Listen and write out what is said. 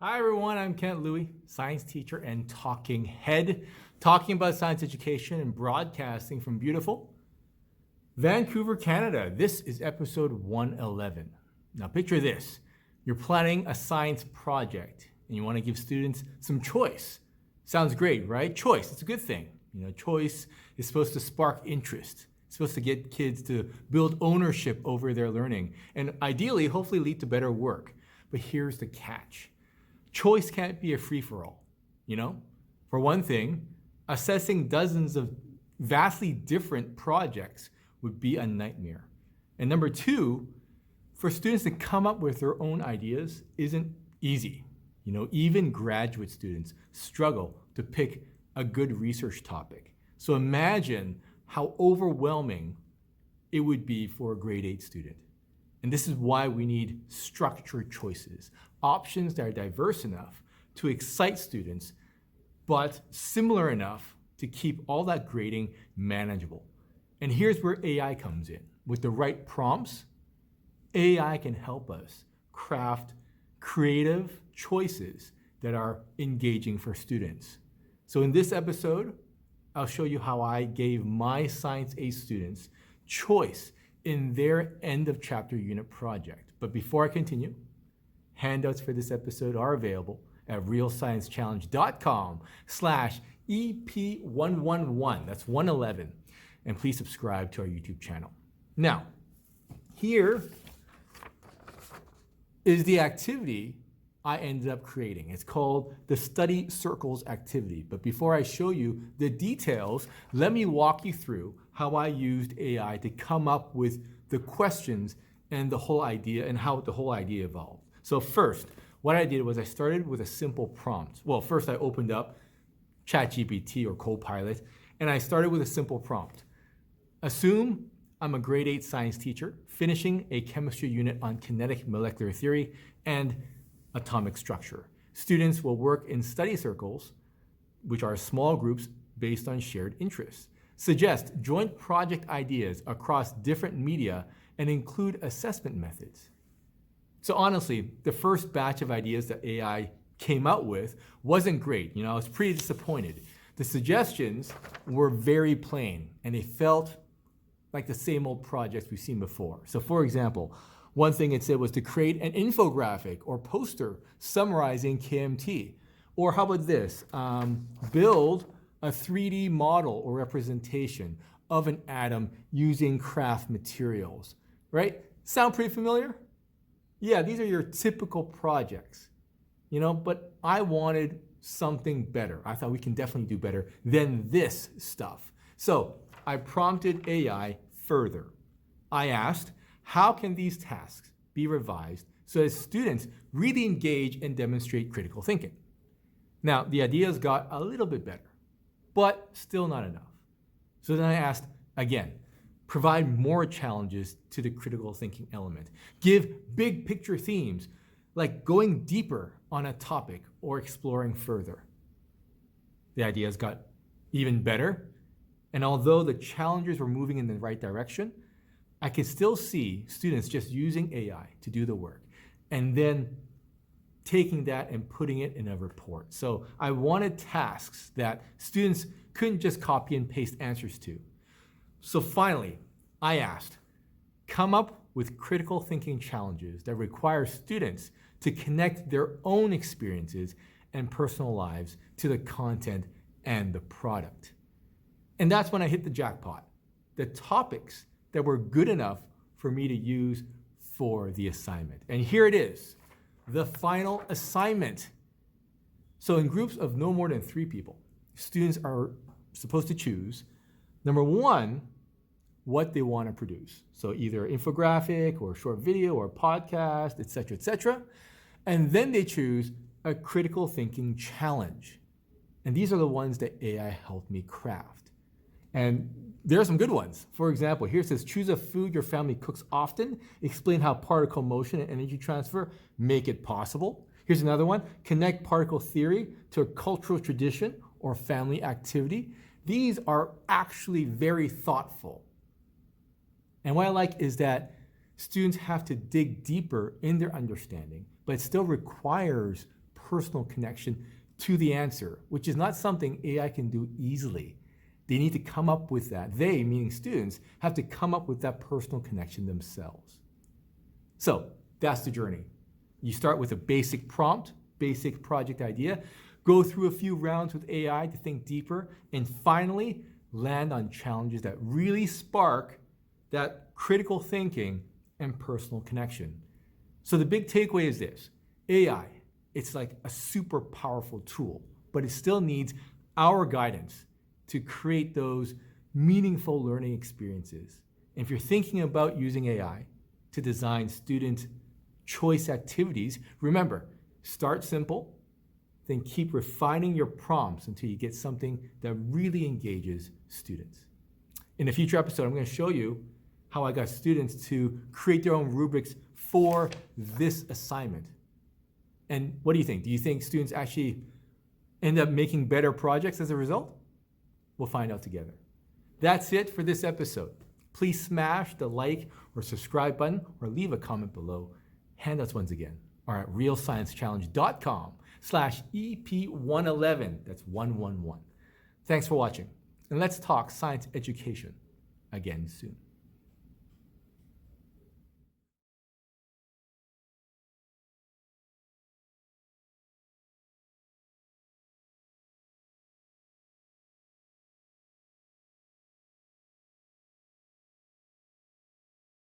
Hi everyone, I'm Kent Louie, science teacher and talking head, talking about science education and broadcasting from beautiful Vancouver, Canada. This is episode 111. Now picture this, you're planning a science project and you want to give students some choice. Sounds great, right? Choice, it's a good thing. Choice is supposed to spark interest. It's supposed to get kids to build ownership over their learning and ideally, hopefully lead to better work. But here's the catch. Choice can't be a free-for-all, For one thing, assessing dozens of vastly different projects would be a nightmare. And number two, for students to come up with their own ideas isn't easy. Even graduate students struggle to pick a good research topic. So imagine how overwhelming it would be for a grade 8 student. And this is why we need structured choices, options that are diverse enough to excite students, but similar enough to keep all that grading manageable. And here's where AI comes in. With the right prompts, AI can help us craft creative choices that are engaging for students. So in this episode, I'll show you how I gave my Science A students choice in their end of chapter unit project. But before I continue, handouts for this episode are available at realsciencechallenge.com/EP111. That's 111. And please subscribe to our YouTube channel. Now, here is the activity I ended up creating. It's called the Study Circles activity. But before I show you the details, let me walk you through how I used AI to come up with the questions and the whole idea and how the whole idea evolved. So first, what I did was I started with a simple prompt. Well, first I opened up ChatGPT or Copilot, and I started with a simple prompt. Assume I'm a grade 8 science teacher finishing a chemistry unit on kinetic molecular theory and atomic structure. Students will work in study circles, which are small groups based on shared interests. Suggest joint project ideas across different media and include assessment methods. So honestly, the first batch of ideas that AI came out with wasn't great. I was pretty disappointed. The suggestions were very plain and they felt like the same old projects we've seen before. So for example, one thing it said was to create an infographic or poster summarizing KMT. Or how about this? Build a 3D model or representation of an atom using craft materials, right? Sound pretty familiar? Yeah, these are your typical projects, but I wanted something better. I thought we can definitely do better than this stuff. So I prompted AI further. I asked, how can these tasks be revised so that students really engage and demonstrate critical thinking? Now, the ideas got a little bit better, but still not enough. So then I asked again, provide more challenges to the critical thinking element. Give big picture themes, like going deeper on a topic or exploring further. The ideas got even better. And although the challenges were moving in the right direction, I could still see students just using AI to do the work and then taking that and putting it in a report. So I wanted tasks that students couldn't just copy and paste answers to. So finally, I asked, come up with critical thinking challenges that require students to connect their own experiences and personal lives to the content and the product. And that's when I hit the jackpot. The topics that were good enough for me to use for the assignment. And here it is, the final assignment. So in groups of no more than 3 people, students are supposed to choose, number one, what they want to produce. So either infographic or short video or podcast, et cetera. And then they choose a critical thinking challenge. And these are the ones that AI helped me craft. And there are some good ones. For example, here it says, choose a food your family cooks often. Explain how particle motion and energy transfer make it possible. Here's another one. Connect particle theory to a cultural tradition or family activity. These are actually very thoughtful. And what I like is that students have to dig deeper in their understanding, but it still requires personal connection to the answer, which is not something AI can do easily. They need to come up with that. They, meaning students, have to come up with that personal connection themselves. So that's the journey. You start with a basic prompt, basic project idea, go through a few rounds with AI to think deeper, and finally land on challenges that really spark that critical thinking and personal connection. So the big takeaway is this: AI, it's like a super powerful tool, but it still needs our guidance to create those meaningful learning experiences. And if you're thinking about using AI to design student choice activities, remember, start simple, then keep refining your prompts until you get something that really engages students. In a future episode, I'm going to show you how I got students to create their own rubrics for this assignment. And what do you think? Do you think students actually end up making better projects as a result? We'll find out together. That's it for this episode. Please smash the like or subscribe button or leave a comment below. Handouts once again are at realsciencechallenge.com/EP111. That's 111. Thanks for watching. And let's talk science education again soon.